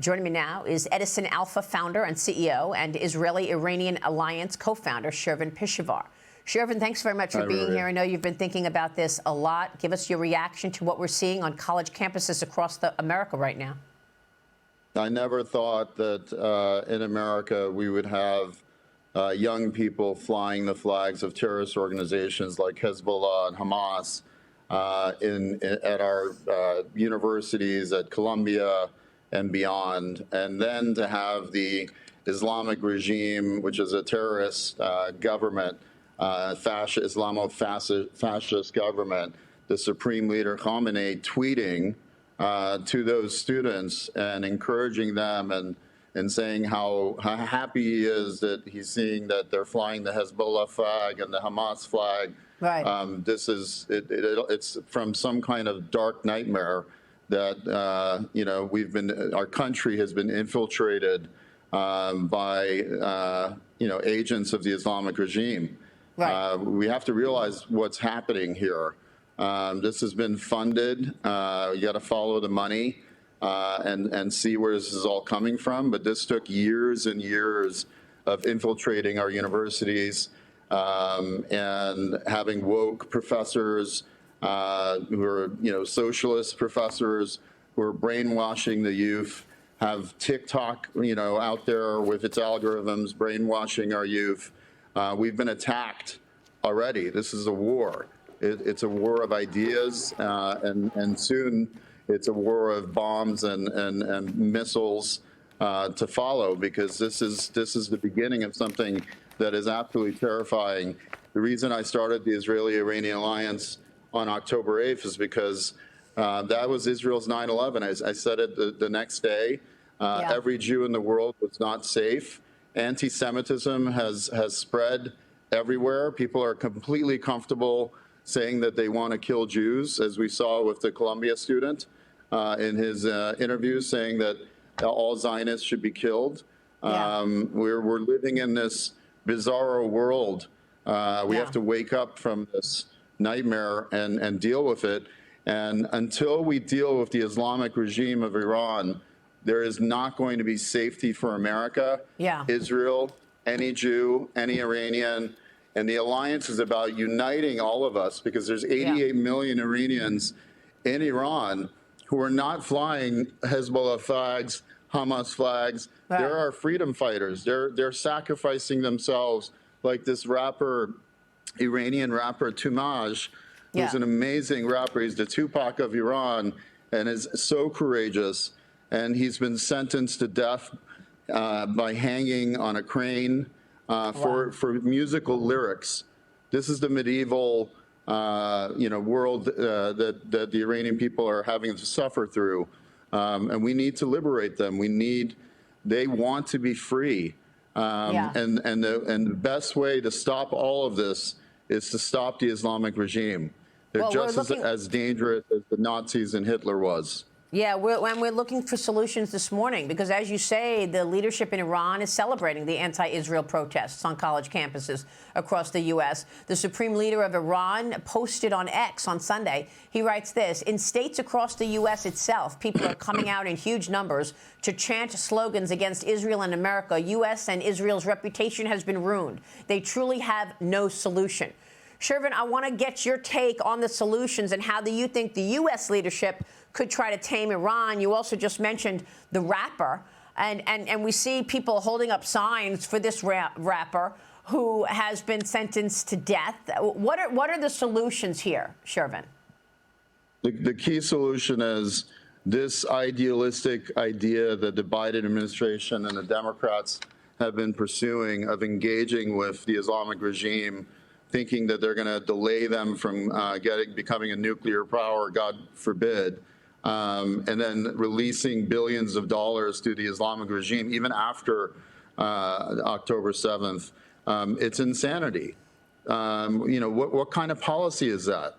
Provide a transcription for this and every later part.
Joining me now is Edisonalpha founder and CEO and Israeli-Iranian Alliance co-founder Shervin Pishevar. Shervin, thanks very much for being here. I know you've been thinking about this a lot. Give us your reaction to what we're seeing on college campuses across America right now. I never thought that in America we would have young people flying the flags of terrorist organizations like Hezbollah and Hamas at our universities, at Columbia and beyond. And then to have the Islamic regime, which is a terrorist government, Islamo-fascist government, the Supreme Leader Khamenei tweeting to those students and encouraging them and saying how happy he is that he's seeing that they're flying the Hezbollah flag and the Hamas flag. Right. This is it's from some kind of dark nightmare that our country has been infiltrated by agents of the Islamic regime. Right. We have to realize what's happening here. This has been funded. You got to follow the money and see where this is all coming from. But this took years and years of infiltrating our universities and having woke professors who are, socialist professors who are brainwashing the youth, have TikTok, out there with its algorithms brainwashing our youth. We've been attacked already. This is a war. It's a war of ideas, and soon it's a war of bombs and missiles to follow, because this is the beginning of something that is absolutely terrifying. The reason I started the Israeli-Iranian Alliance on October 8th is because that was Israel's 9/11. I said it the next day. Every Jew in the world was not safe. Anti-Semitism has spread everywhere. People are completely comfortable saying that they want to kill Jews, as we saw with the Columbia student in his interview, saying that all Zionists should be killed. We're living in this bizarro world. We have to wake up from this nightmare and deal with it. And until we deal with the Islamic regime of Iran, there is not going to be safety for America, Israel, any Jew, any Iranian. And the alliance is about uniting all of us, because there's 88 million Iranians in Iran who are not flying Hezbollah flags, Hamas flags. Right. They're our freedom fighters. They're sacrificing themselves, like this rapper, Iranian rapper Tumaj, who's an amazing rapper. He's the Tupac of Iran and is so courageous. And he's been sentenced to death by hanging on a crane for musical lyrics. This is the medieval world that the Iranian people are having to suffer through. And we need to liberate them. They want to be free. And the best way to stop all of this is to stop the Islamic regime. They're just as dangerous as the Nazis and Hitler was. Yeah, we're looking for solutions this morning because, as you say, the leadership in Iran is celebrating the anti-Israel protests on college campuses across the U.S. The Supreme Leader of Iran posted on X on Sunday. He writes this: in states across the U.S. itself, people are coming out in huge numbers to chant slogans against Israel and America. U.S. and Israel's reputation has been ruined. They truly have no solution. Shervin, I want to get your take on the solutions and how do you think the U.S. leadership could try to tame Iran. You also just mentioned the rapper, and we see people holding up signs for this rapper who has been sentenced to death. What are the solutions here, Shervin? The key solution is this idealistic idea that the Biden administration and the Democrats have been pursuing of engaging with the Islamic regime, thinking that they're going to delay them from becoming a nuclear power, God forbid, and then releasing billions of dollars to the Islamic regime, even after October 7th. It's insanity. What kind of policy is that?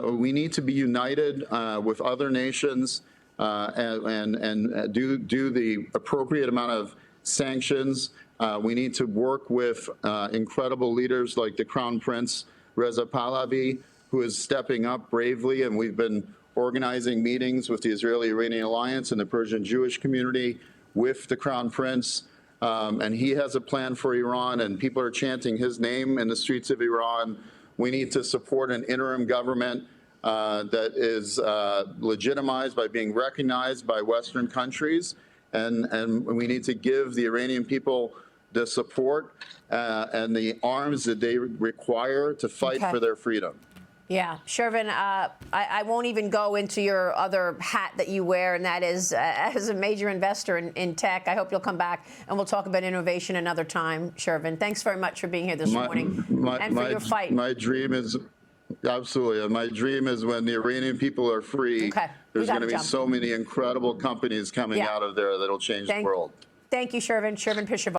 We need to be united with other nations and do the appropriate amount of sanctions. We need to work with incredible leaders like the Crown Prince Reza Pahlavi, who is stepping up bravely, and we've been organizing meetings with the Israeli-Iranian Alliance and the Persian Jewish community, with the Crown Prince. And he has a plan for Iran, and people are chanting his name in the streets of Iran. We need to support an interim government that is legitimized by being recognized by Western countries. And we need to give the Iranian people the support and the arms that they require to fight for their freedom. Yeah, Shervin, I won't even go into your other hat that you wear, and that is as a major investor in tech. I hope you'll come back, and we'll talk about innovation another time, Shervin. Thanks very much for being here this morning and for your fight. My dream is, absolutely, my dream is when the Iranian people are free, there's going to be so many incredible companies coming out of there that'll change the world. Thank you, Shervin. Shervin Pishevar.